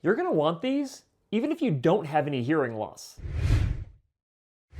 You're going to want these even if you don't have any hearing loss.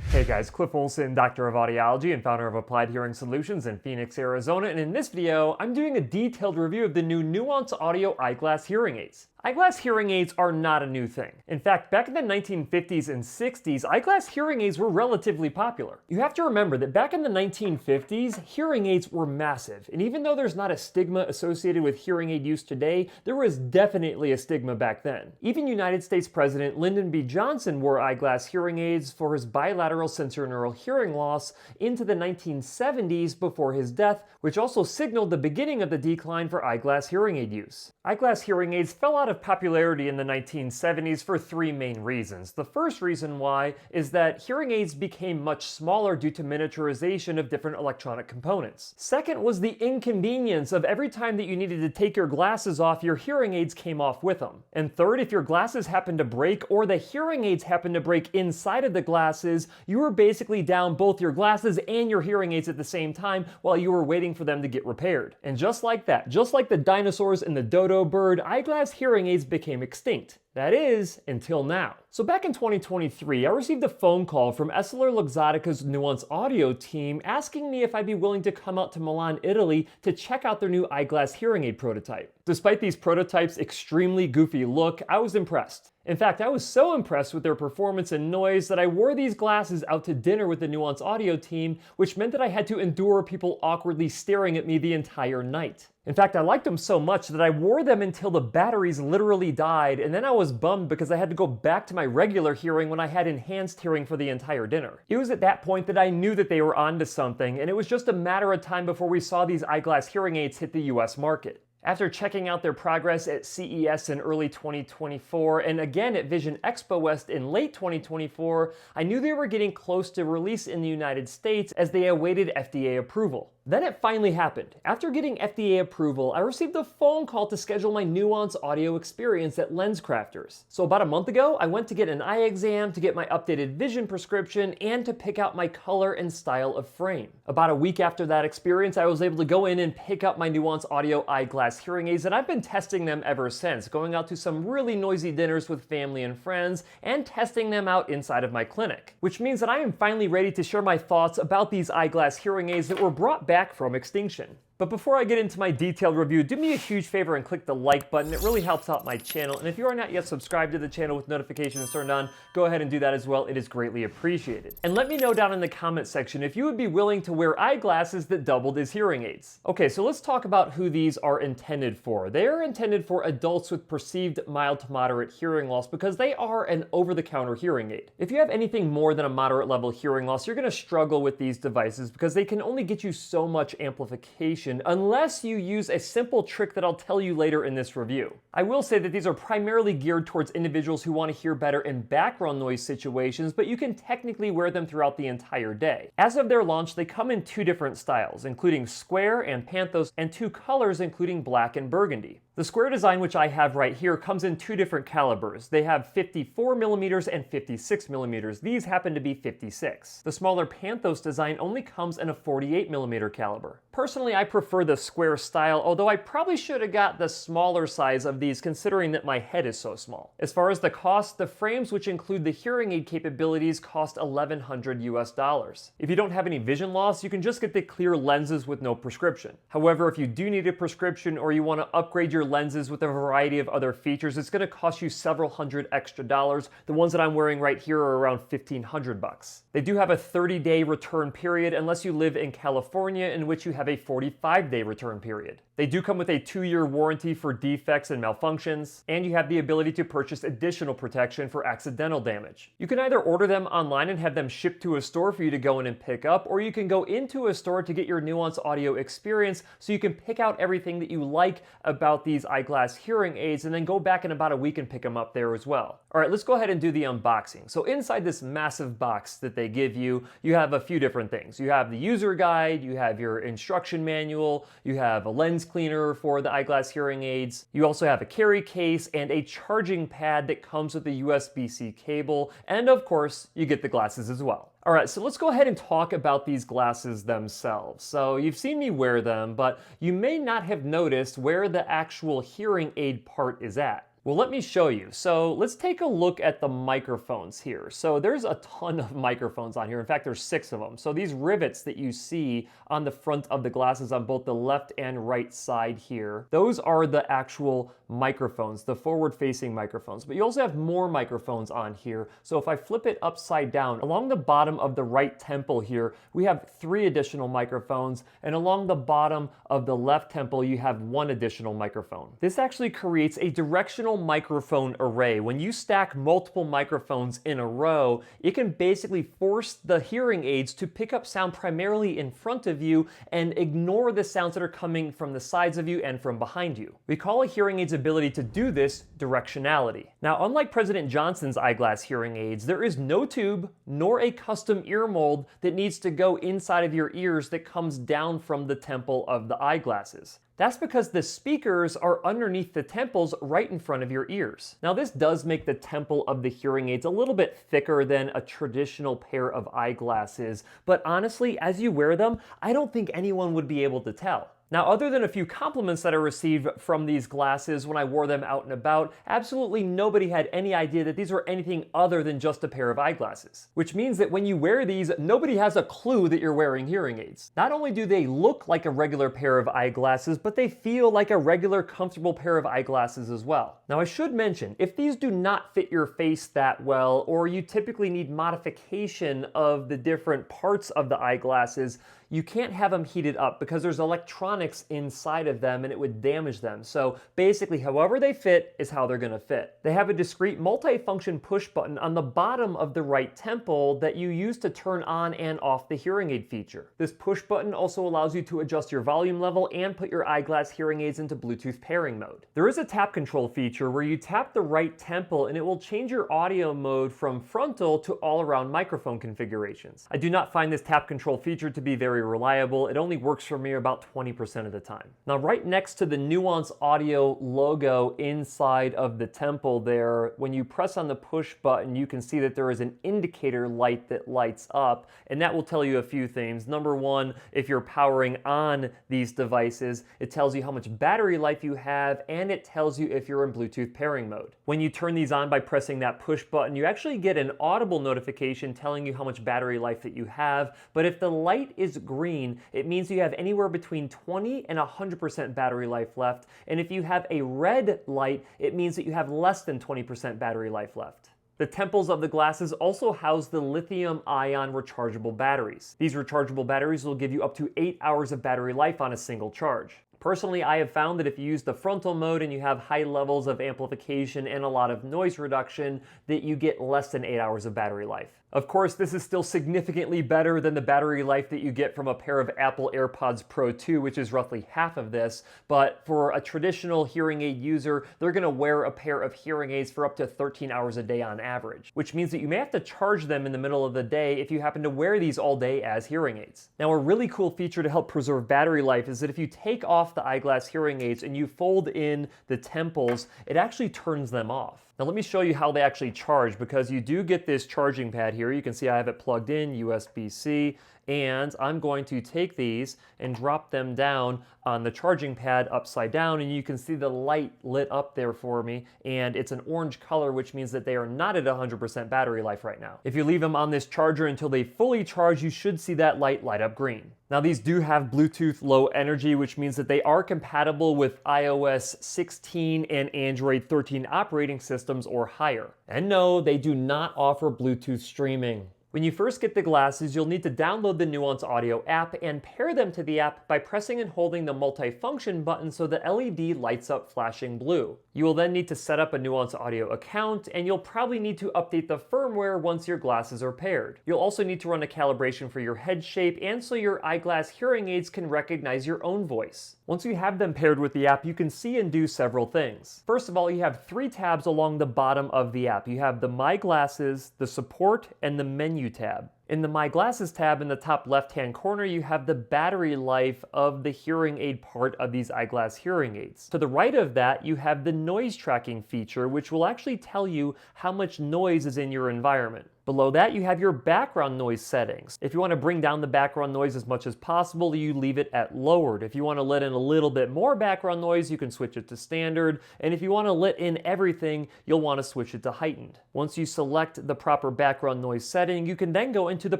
Hey guys, Cliff Olson, Doctor of Audiology and founder of Applied Hearing Solutions in Phoenix, Arizona, and in this video, I'm doing a detailed review of the new Nuance Audio Eyeglass hearing aids. Eyeglass hearing aids are not a new thing. In fact, back in the 1950s and 60s, eyeglass hearing aids were relatively popular. You have to remember that back in the 1950s, hearing aids were massive, and even though there's not a stigma associated with hearing aid use today, there was definitely a stigma back then. Even United States President Lyndon B. Johnson wore eyeglass hearing aids for his bilateral sensorineural hearing loss into the 1970s before his death, which also signaled the beginning of the decline for eyeglass hearing aid use. Eyeglass hearing aids fell out of popularity in the 1970s for three main reasons. The first reason why is that hearing aids became much smaller due to miniaturization of different electronic components. Second was the inconvenience of every time that you needed to take your glasses off, your hearing aids came off with them. And third, if your glasses happened to break or the hearing aids happened to break inside of the glasses, you were basically down both your glasses and your hearing aids at the same time while you were waiting for them to get repaired. And just like that, just like the dinosaurs and the dodo bird, eyeglass hearing aids became extinct. That is, until now. So back in 2023, I received a phone call from EssilorLuxottica's Nuance Audio team asking me if I'd be willing to come out to Milan, Italy to check out their new eyeglass hearing aid prototype. Despite these prototypes' extremely goofy look, I was impressed. In fact, I was so impressed with their performance and noise that I wore these glasses out to dinner with the Nuance Audio team, which meant that I had to endure people awkwardly staring at me the entire night. In fact, I liked them so much that I wore them until the batteries literally died, and then I was bummed because I had to go back to my regular hearing when I had enhanced hearing for the entire dinner. It was at that point that I knew that they were onto something, and it was just a matter of time before we saw these eyeglass hearing aids hit the US market. After checking out their progress at CES in early 2024 and again at Vision Expo West in late 2024, I knew they were getting close to release in the United States as they awaited FDA approval. Then it finally happened. After getting FDA approval, I received a phone call to schedule my Nuance audio experience at LensCrafters. So about a month ago, I went to get an eye exam, to get my updated vision prescription, and to pick out my color and style of frame. About a week after that experience, I was able to go in and pick up my Nuance Audio Eyeglass hearing aids, and I've been testing them ever since, going out to some really noisy dinners with family and friends, and testing them out inside of my clinic. Which means that I am finally ready to share my thoughts about these eyeglass hearing aids that were brought back from extinction. But before I get into my detailed review, do me a huge favor and click the like button. It really helps out my channel. And if you are not yet subscribed to the channel with notifications turned on, go ahead and do that as well. It is greatly appreciated. And let me know down in the comment section if you would be willing to wear eyeglasses that doubled as hearing aids. Okay, so let's talk about who these are intended for. They are intended for adults with perceived mild to moderate hearing loss because they are an over-the-counter hearing aid. If you have anything more than a moderate level hearing loss, you're going to struggle with these devices because they can only get you so much amplification unless you use a simple trick that I'll tell you later in this review. I will say that these are primarily geared towards individuals who want to hear better in background noise situations, but you can technically wear them throughout the entire day. As of their launch, they come in two different styles, including square and panthos, and two colors, including black and burgundy. The square design, which I have right here, comes in two different calibers. They have 54 millimeters and 56 millimeters. These happen to be 56. The smaller Panthos design only comes in a 48 millimeter caliber. Personally, I prefer the square style, although I probably should have got the smaller size of these considering that my head is so small. As far as the cost, the frames, which include the hearing aid capabilities, cost $1,100 US. If you don't have any vision loss, you can just get the clear lenses with no prescription. However, if you do need a prescription or you want to upgrade your lenses with a variety of other features, it's going to cost you several hundred extra dollars. The ones that I'm wearing right here are around $1,500. They do have a 30-day return period unless you live in California, in which you have a 45-day return period. They do come with a 2-year warranty for defects and malfunctions, and you have the ability to purchase additional protection for accidental damage. You can either order them online and have them shipped to a store for you to go in and pick up, or you can go into a store to get your Nuance audio experience so you can pick out everything that you like about these eyeglass hearing aids and then go back in about a week and pick them up there as well. All right, let's go ahead and do the unboxing. So inside this massive box that they give you, you have a few different things. You have the user guide, you have your instruction manual, you have a lens cleaner for the eyeglass hearing aids. You also have a carry case and a charging pad that comes with a USB-C cable. And of course, you get the glasses as well. All right, so let's go ahead and talk about these glasses themselves. So you've seen me wear them, but you may not have noticed where the actual hearing aid part is at. Well, let me show you. So let's take a look at the microphones here. So there's a ton of microphones on here. In fact, there's 6 of them. So these rivets that you see on the front of the glasses on both the left and right side here, those are the actual microphones, the forward-facing microphones. But you also have more microphones on here. So if I flip it upside down, along the bottom of the right temple here, we have 3 additional microphones, and along the bottom of the left temple, you have 1 additional microphone. This actually creates a directional microphone array. When you stack multiple microphones in a row, it can basically force the hearing aids to pick up sound primarily in front of you and ignore the sounds that are coming from the sides of you and from behind you. We call a hearing aid's ability to do this directionality. Now, unlike President Johnson's eyeglass hearing aids, there is no tube nor a custom ear mold that needs to go inside of your ears that comes down from the temple of the eyeglasses. That's because the speakers are underneath the temples right in front of your ears. Now, this does make the temple of the hearing aids a little bit thicker than a traditional pair of eyeglasses, but honestly, as you wear them, I don't think anyone would be able to tell. Now, other than a few compliments that I received from these glasses when I wore them out and about, absolutely nobody had any idea that these were anything other than just a pair of eyeglasses. Which means that when you wear these, nobody has a clue that you're wearing hearing aids. Not only do they look like a regular pair of eyeglasses, but they feel like a regular, comfortable pair of eyeglasses as well. Now, I should mention, if these do not fit your face that well, or you typically need modification of the different parts of the eyeglasses, you can't have them heated up because there's electronics inside of them and it would damage them. So basically, however they fit is how they're gonna fit. They have a discrete multi-function push button on the bottom of the right temple that you use to turn on and off the hearing aid feature. This push button also allows you to adjust your volume level and put your eyeglass hearing aids into Bluetooth pairing mode. There is a tap control feature where you tap the right temple and it will change your audio mode from frontal to all-around microphone configurations. I do not find this tap control feature to be very reliable. It only works for me about 20% of the time. Now, right next to the Nuance Audio logo inside of the temple there, when you press on the push button, you can see that there is an indicator light that lights up, and that will tell you a few things. Number one, if you're powering on these devices, it tells you how much battery life you have, and it tells you if you're in Bluetooth pairing mode. When you turn these on by pressing that push button, you actually get an audible notification telling you how much battery life that you have, but if the light is green, it means you have anywhere between 20 and 100% battery life left. And if you have a red light, it means that you have less than 20% battery life left. The temples of the glasses also house the lithium-ion rechargeable batteries. These rechargeable batteries will give you up to 8 hours of battery life on a single charge. Personally, I have found that if you use the frontal mode and you have high levels of amplification and a lot of noise reduction, that you get less than 8 hours of battery life. Of course, this is still significantly better than the battery life that you get from a pair of Apple AirPods Pro 2, which is roughly half of this. But for a traditional hearing aid user, they're gonna wear a pair of hearing aids for up to 13 hours a day on average, which means that you may have to charge them in the middle of the day if you happen to wear these all day as hearing aids. Now, a really cool feature to help preserve battery life is that if you take off the eyeglass hearing aids and you fold in the temples, it actually turns them off. Now let me show you how they actually charge, because you do get this charging pad here. You can see I have it plugged in, USB-C, and I'm going to take these and drop them down on the charging pad upside down, and you can see the light lit up there for me, and it's an orange color, which means that they are not at 100% battery life right now. If you leave them on this charger until they fully charge, you should see that light light up green. Now these do have Bluetooth Low Energy, which means that they are compatible with iOS 16 and Android 13 operating systems or higher. And no, they do not offer Bluetooth streaming. When you first get the glasses, you'll need to download the Nuance Audio app and pair them to the app by pressing and holding the multi-function button so the LED lights up flashing blue. You will then need to set up a Nuance Audio account, and you'll probably need to update the firmware once your glasses are paired. You'll also need to run a calibration for your head shape and so your eyeglass hearing aids can recognize your own voice. Once you have them paired with the app, you can see and do several things. First of all, you have 3 tabs along the bottom of the app. You have the My Glasses, the Support, and the Menu tab. In the My Glasses tab in the top left-hand corner, you have the battery life of the hearing aid part of these eyeglass hearing aids. To the right of that, you have the noise tracking feature, which will actually tell you how much noise is in your environment. Below that, you have your background noise settings. If you want to bring down the background noise as much as possible, you leave it at lowered. If you want to let in a little bit more background noise, you can switch it to standard. And if you want to let in everything, you'll want to switch it to heightened. Once you select the proper background noise setting, you can then go into the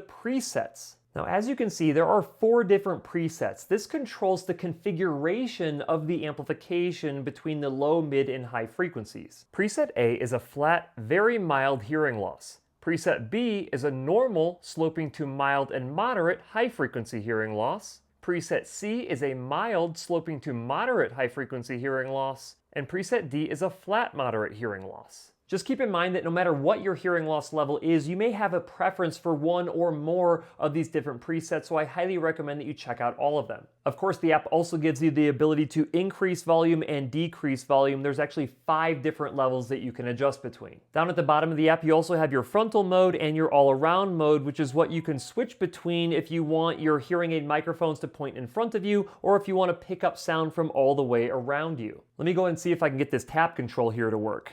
presets. Now, as you can see, there are 4 different presets. This controls the configuration of the amplification between the low, mid, and high frequencies. Preset A is a flat, very mild hearing loss. Preset B is a normal, sloping to mild and moderate high-frequency hearing loss. Preset C is a mild, sloping to moderate high-frequency hearing loss. And preset D is a flat, moderate hearing loss. Just keep in mind that no matter what your hearing loss level is, you may have a preference for one or more of these different presets, so I highly recommend that you check out all of them. Of course, the app also gives you the ability to increase volume and decrease volume. There's actually 5 different levels that you can adjust between. Down at the bottom of the app, you also have your frontal mode and your all-around mode, which is what you can switch between if you want your hearing aid microphones to point in front of you, or if you want to pick up sound from all the way around you. Let me go and see if I can get this tap control here to work.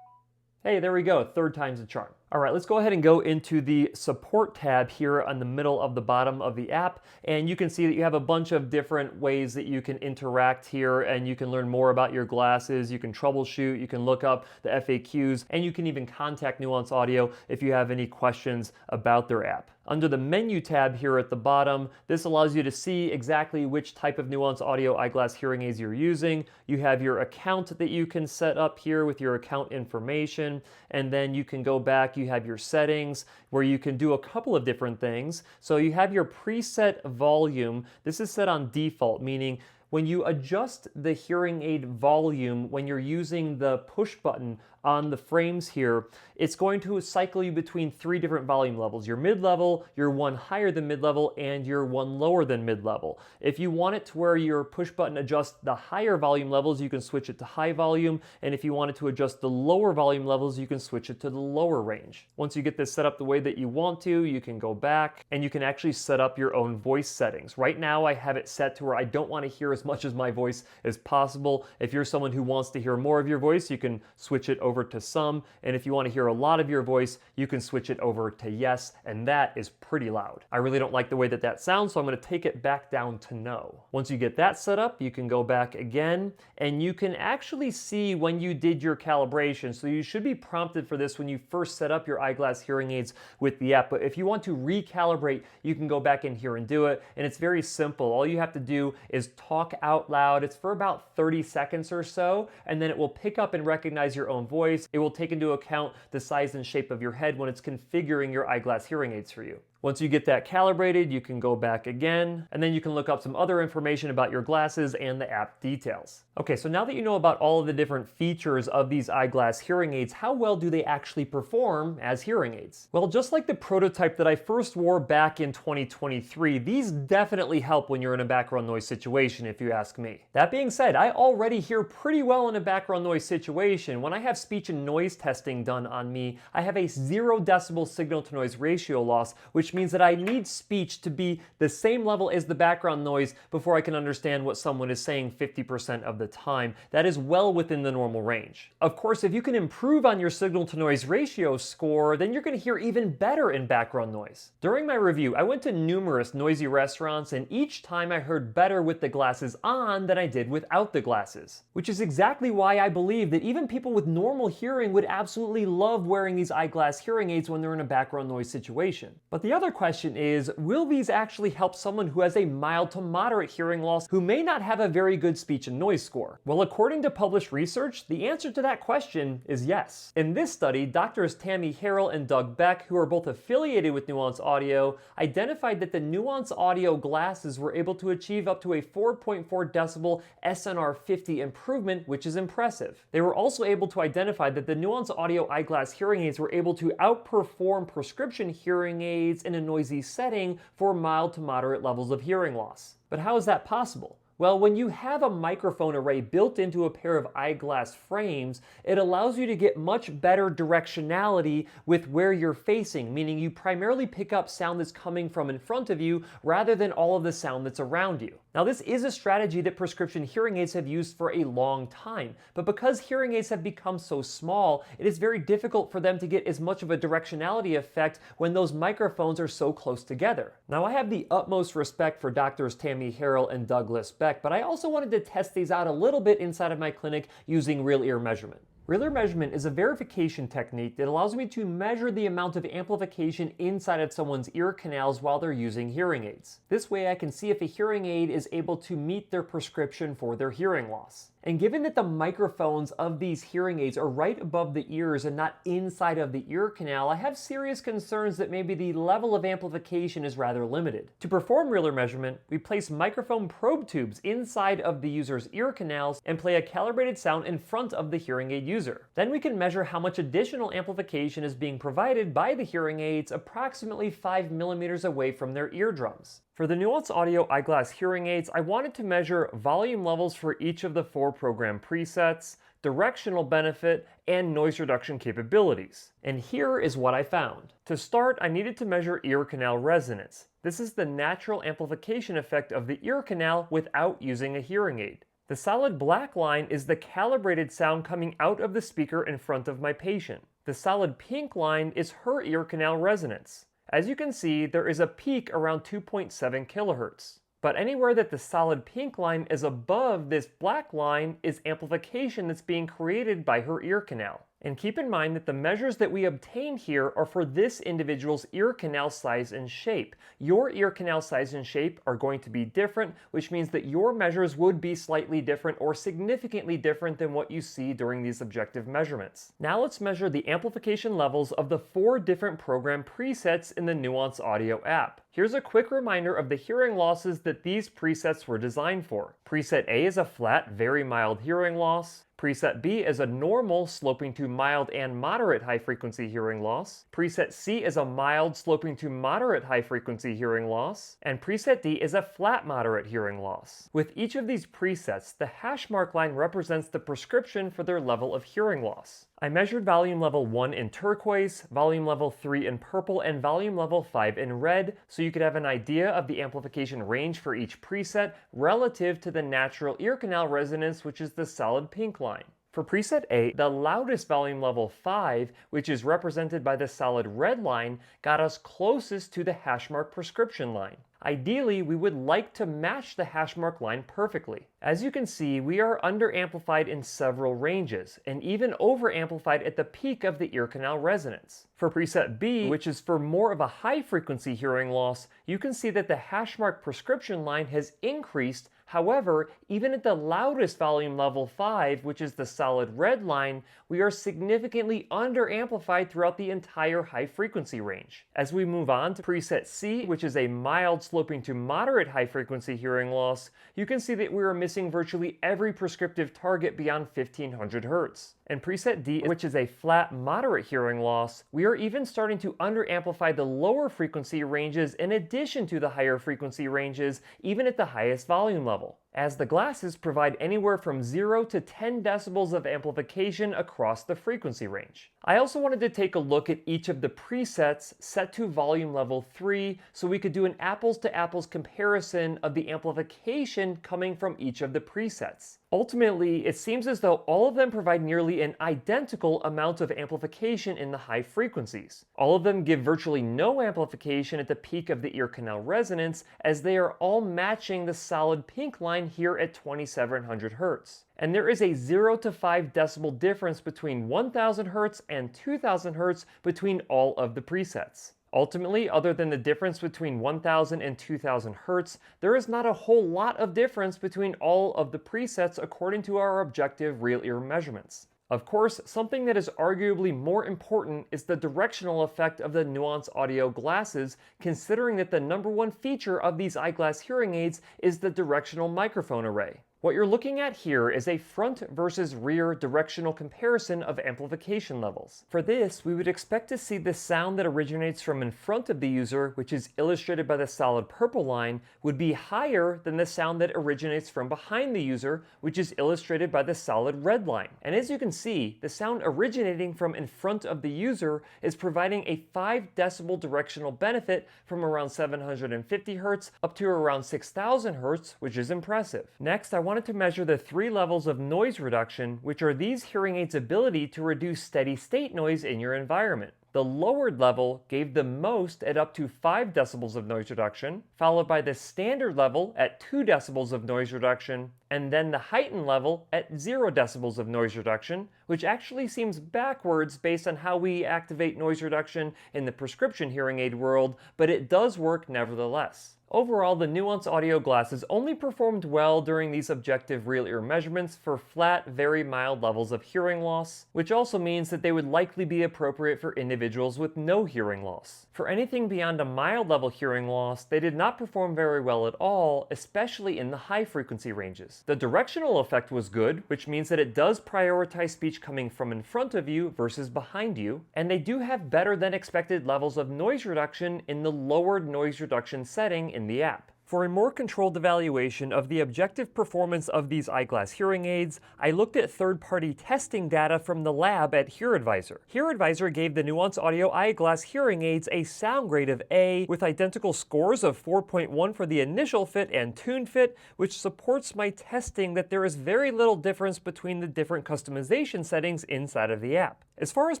Hey, there we go, 3rd time's the charm. All right, let's go ahead and go into the support tab here on the middle of the bottom of the app. And you can see that you have a bunch of different ways that you can interact here, and you can learn more about your glasses. You can troubleshoot, you can look up the FAQs, and you can even contact Nuance Audio if you have any questions about their app. Under the menu tab here at the bottom, this allows you to see exactly which type of Nuance Audio eyeglass hearing aids you're using. You have your account that you can set up here with your account information, and then you can go back, you have your settings where you can do a couple of different things. So you have your preset volume. This is set on default, meaning when you adjust the hearing aid volume, when you're using the push button on the frames here, it's going to cycle you between 3 different volume levels: your mid-level, your one higher than mid-level, and your one lower than mid-level. If you want it to where your push button adjusts the higher volume levels, you can switch it to high volume, and if you want it to adjust the lower volume levels, you can switch it to the lower range. Once you get this set up the way that you want to, you can go back and you can actually set up your own voice settings. Right now I have it set to where I don't want to hear as much as my voice as possible. If you're someone who wants to hear more of your voice, you can switch it over to some, and if you want to hear a lot of your voice, you can switch it over to yes, and that is pretty loud. I really don't like the way that that sounds, so I'm going to take it back down to no. Once you get that set up, you can go back again, and you can actually see when you did your calibration, so you should be prompted for this when you first set up your eyeglass hearing aids with the app, but if you want to recalibrate, you can go back in here and do it, and it's very simple. All you have to do is talk out loud. It's for about 30 seconds or so, and then it will pick up and recognize your own voice. It will take into account the size and shape of your head when it's configuring your eyeglass hearing aids for you. Once you get that calibrated, you can go back again, and then you can look up some other information about your glasses and the app details. Okay, so now that you know about all of the different features of these eyeglass hearing aids, how well do they actually perform as hearing aids? Well, just like the prototype that I first wore back in 2023, these definitely help when you're in a background noise situation, if you ask me. That being said, I already hear pretty well in a background noise situation. When I have speech and noise testing done on me, I have a 0 decibel signal to noise ratio loss, which means that I need speech to be the same level as the background noise before I can understand what someone is saying 50% of the time. That is well within the normal range. Of course, if you can improve on your signal to noise ratio score, then you're going to hear even better in background noise. During my review, I went to numerous noisy restaurants, and each time I heard better with the glasses on than I did without the glasses, which is exactly why I believe that even people with normal hearing would absolutely love wearing these eyeglass hearing aids when they're in a background noise situation. But the other question is, will these actually help someone who has a mild to moderate hearing loss who may not have a very good speech and noise score? Well, according to published research, the answer to that question is yes. In this study, doctors Tami, Harel, and Beck, who are both affiliated with Nuance Audio, identified that the Nuance Audio glasses were able to achieve up to a 4.4 decibel SNR 50 improvement, which is impressive. They were also able to identify that the Nuance Audio eyeglass hearing aids were able to outperform prescription hearing aids in a noisy setting for mild to moderate levels of hearing loss. But how is that possible? Well, when you have a microphone array built into a pair of eyeglass frames, it allows you to get much better directionality with where you're facing, meaning you primarily pick up sound that's coming from in front of you rather than all of the sound that's around you. Now, this is a strategy that prescription hearing aids have used for a long time, but because hearing aids have become so small, it is very difficult for them to get as much of a directionality effect when those microphones are so close together. Now, I have the utmost respect for Doctors Tami, Harel, and Douglas Beck, but I also wanted to test these out a little bit inside of my clinic using real ear measurement. Real ear measurement is a verification technique that allows me to measure the amount of amplification inside of someone's ear canals while they're using hearing aids. This way I can see if a hearing aid is able to meet their prescription for their hearing loss. And given that the microphones of these hearing aids are right above the ears and not inside of the ear canal, I have serious concerns that maybe the level of amplification is rather limited. To perform real ear measurement, we place microphone probe tubes inside of the user's ear canals and play a calibrated sound in front of the hearing aid user. Then we can measure how much additional amplification is being provided by the hearing aids approximately 5 millimeters away from their eardrums. For the Nuance Audio Eyeglass hearing aids, I wanted to measure volume levels for each of the 4 program presets, directional benefit, and noise reduction capabilities. And here is what I found. To start, I needed to measure ear canal resonance. This is the natural amplification effect of the ear canal without using a hearing aid. The solid black line is the calibrated sound coming out of the speaker in front of my patient. The solid pink line is her ear canal resonance. As you can see, there is a peak around 2.7 kilohertz. But anywhere that the solid pink line is above this black line is amplification that's being created by her ear canal. And keep in mind that the measures that we obtain here are for this individual's ear canal size and shape. Your ear canal size and shape are going to be different, which means that your measures would be slightly different or significantly different than what you see during these objective measurements. Now let's measure the amplification levels of the 4 different program presets in the Nuance Audio app. Here's a quick reminder of the hearing losses that these presets were designed for. Preset A is a flat, very mild hearing loss. Preset B is a normal, sloping to mild and moderate high-frequency hearing loss. Preset C is a mild, sloping to moderate high-frequency hearing loss. And Preset D is a flat, moderate hearing loss. With each of these presets, the hash mark line represents the prescription for their level of hearing loss. I measured volume level 1 in turquoise, volume level 3 in purple, and volume level 5 in red, so you could have an idea of the amplification range for each preset relative to the natural ear canal resonance, which is the solid pink line. For preset A, the loudest volume level 5, which is represented by the solid red line, got us closest to the hashmark prescription line. Ideally, we would like to match the hashmark line perfectly. As you can see, we are underamplified in several ranges, and even overamplified at the peak of the ear canal resonance. For preset B, which is for more of a high-frequency hearing loss, you can see that the hashmark prescription line has increased. However, even at the loudest volume level 5, which is the solid red line, we are significantly underamplified throughout the entire high-frequency range. As we move on to preset C, which is a mild sloping to moderate high-frequency hearing loss, you can see that we are missing virtually every prescriptive target beyond 1500 Hz. And preset D, which is a flat moderate hearing loss, we are even starting to underamplify the lower frequency ranges in addition to the higher frequency ranges, even at the highest volume level, as the glasses provide anywhere from 0 to 10 decibels of amplification across the frequency range. I also wanted to take a look at each of the presets set to volume level 3 so we could do an apples to apples comparison of the amplification coming from each of the presets. Ultimately, it seems as though all of them provide nearly an identical amount of amplification in the high frequencies. All of them give virtually no amplification at the peak of the ear canal resonance, as they are all matching the solid pink line here at 2700 Hz. And there is a 0 to 5 decibel difference between 1000 Hz and 2000 Hz between all of the presets. Ultimately, other than the difference between 1000 and 2000 Hz, there is not a whole lot of difference between all of the presets according to our objective real ear measurements. Of course, something that is arguably more important is the directional effect of the Nuance Audio glasses, considering that the #1 feature of these eyeglass hearing aids is the directional microphone array. What you're looking at here is a front versus rear directional comparison of amplification levels. For this, we would expect to see the sound that originates from in front of the user, which is illustrated by the solid purple line, would be higher than the sound that originates from behind the user, which is illustrated by the solid red line. And as you can see, the sound originating from in front of the user is providing a 5 decibel directional benefit from around 750 Hz up to around 6000 Hz, which is impressive. Next, I wanted to measure the 3 levels of noise reduction, which are these hearing aids' ability to reduce steady state noise in your environment. The lowered level gave the most at up to 5 decibels of noise reduction, followed by the standard level at 2 decibels of noise reduction, and then the heightened level at 0 decibels of noise reduction, which actually seems backwards based on how we activate noise reduction in the prescription hearing aid world, but it does work nevertheless. Overall, the Nuance audio glasses only performed well during these objective real ear measurements for flat, very mild levels of hearing loss, which also means that they would likely be appropriate for individuals with no hearing loss. For anything beyond a mild level hearing loss, they did not perform very well at all, especially in the high frequency ranges. The directional effect was good, which means that it does prioritize speech coming from in front of you versus behind you, and they do have better than expected levels of noise reduction in the lowered noise reduction setting in the app. For a more controlled evaluation of the objective performance of these eyeglass hearing aids, I looked at third-party testing data from the lab at HearAdvisor. HearAdvisor gave the Nuance Audio eyeglass hearing aids a sound grade of A with identical scores of 4.1 for the initial fit and tune fit, which supports my testing that there is very little difference between the different customization settings inside of the app. As far as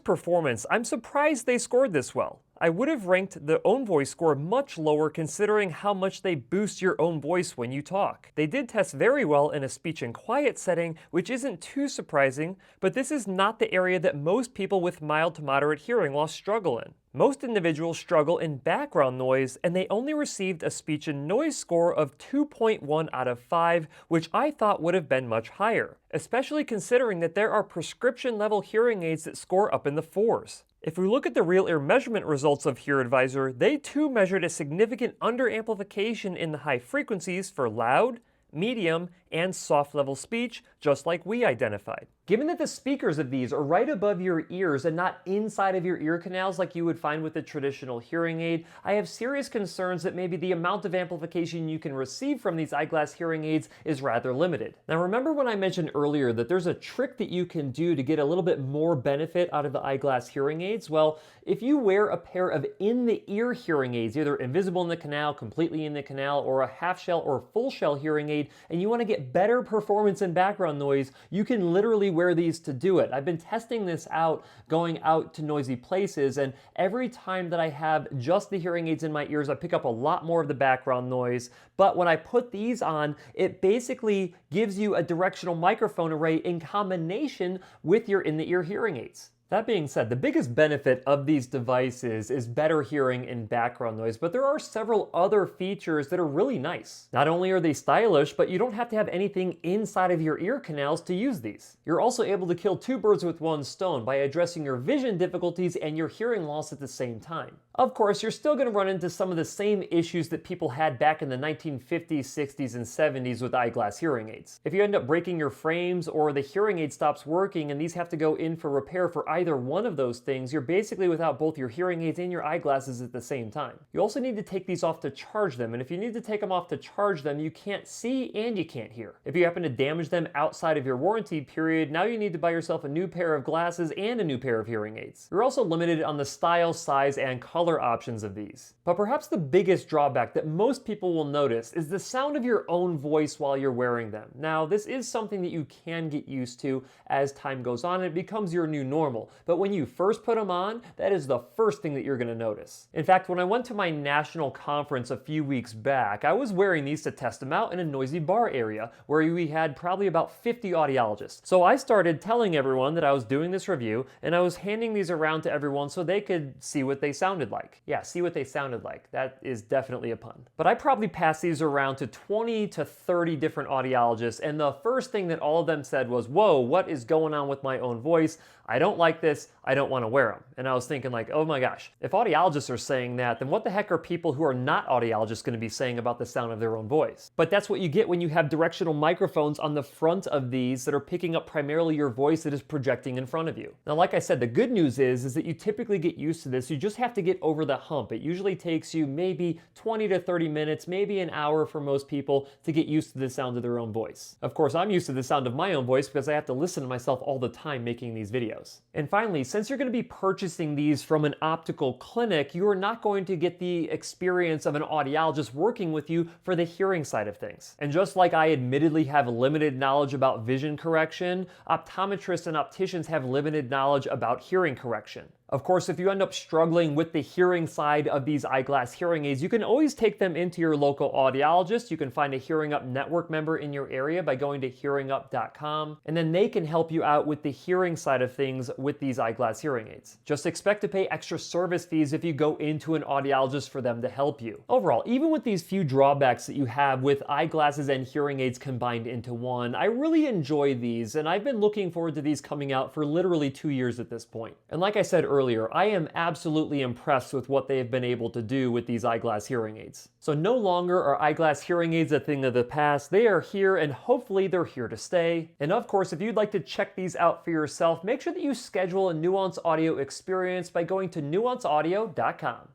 performance, I'm surprised they scored this well. I would have ranked the own voice score much lower considering how much they boost your own voice when you talk. They did test very well in a speech and quiet setting, which isn't too surprising, but this is not the area that most people with mild to moderate hearing loss struggle in. Most individuals struggle in background noise, and they only received a speech and noise score of 2.1 out of 5, which I thought would have been much higher, especially considering that there are prescription level hearing aids that score up in the 4s. If we look at the real ear measurement results of HearAdvisor, they too measured a significant underamplification in the high frequencies for loud, medium, and soft level speech, just like we identified. Given that the speakers of these are right above your ears and not inside of your ear canals like you would find with a traditional hearing aid, I have serious concerns that maybe the amount of amplification you can receive from these eyeglass hearing aids is rather limited. Now remember when I mentioned earlier that there's a trick that you can do to get a little bit more benefit out of the eyeglass hearing aids? Well, if you wear a pair of in-the-ear hearing aids, either invisible in the canal, completely in the canal, or a half-shell or full-shell hearing aid, and you want to get better performance in background noise, you can literally wear these to do it. I've been testing this out going out to noisy places, and every time that I have just the hearing aids in my ears, I pick up a lot more of the background noise. But when I put these on, it basically gives you a directional microphone array in combination with your in-the-ear hearing aids. That being said, the biggest benefit of these devices is better hearing in background noise, but there are several other features that are really nice. Not only are they stylish, but you don't have to have anything inside of your ear canals to use these. You're also able to kill 2 birds with 1 stone by addressing your vision difficulties and your hearing loss at the same time. Of course, you're still going to run into some of the same issues that people had back in the 1950s, 60s, and 70s with eyeglass hearing aids. If you end up breaking your frames or the hearing aid stops working and these have to go in for repair for either one of those things, you're basically without both your hearing aids and your eyeglasses at the same time. You also need to take these off to charge them, and if you need to take them off to charge them, you can't see and you can't hear. If you happen to damage them outside of your warranty period, now you need to buy yourself a new pair of glasses and a new pair of hearing aids. You're also limited on the style, size, and color options of these. But perhaps the biggest drawback that most people will notice is the sound of your own voice while you're wearing them. Now, this is something that you can get used to as time goes on and it becomes your new normal. But when you first put them on, that is the first thing that you're going to notice. In fact, when I went to my national conference a few weeks back, I was wearing these to test them out in a noisy bar area where we had probably about 50 audiologists. So I started telling everyone that I was doing this review and I was handing these around to everyone so they could see what they sounded like. Yeah, see what they sounded like. That is definitely a pun. But I probably passed these around to 20 to 30 different audiologists, and the first thing that all of them said was, "Whoa, what is going on with my own voice? I don't like like this, I don't want to wear them. And I was thinking like, oh my gosh, if audiologists are saying that, then what the heck are people who are not audiologists going to be saying about the sound of their own voice? But that's what you get when you have directional microphones on the front of these that are picking up primarily your voice that is projecting in front of you. Now, like I said, the good news is that you typically get used to this. You just have to get over the hump. It usually takes you maybe 20 to 30 minutes, maybe an hour for most people to get used to the sound of their own voice. Of course, I'm used to the sound of my own voice because I have to listen to myself all the time making these videos. And finally, since you're going to be purchasing these from an optical clinic, you are not going to get the experience of an audiologist working with you for the hearing side of things. And just like I admittedly have limited knowledge about vision correction, optometrists and opticians have limited knowledge about hearing correction. Of course, if you end up struggling with the hearing side of these eyeglass hearing aids, you can always take them into your local audiologist. You can find a Hearing Up network member in your area by going to hearingup.com, and then they can help you out with the hearing side of things with these eyeglass hearing aids. Just expect to pay extra service fees if you go into an audiologist for them to help you. Overall, even with these few drawbacks that you have with eyeglasses and hearing aids combined into one, I really enjoy these, and I've been looking forward to these coming out for literally 2 years at this point. And like I said earlier, I am absolutely impressed with what they've been able to do with these eyeglass hearing aids. So no longer are eyeglass hearing aids a thing of the past. They are here, and hopefully they're here to stay. And of course, if you'd like to check these out for yourself, make sure that you schedule a Nuance audio experience by going to nuanceaudio.com.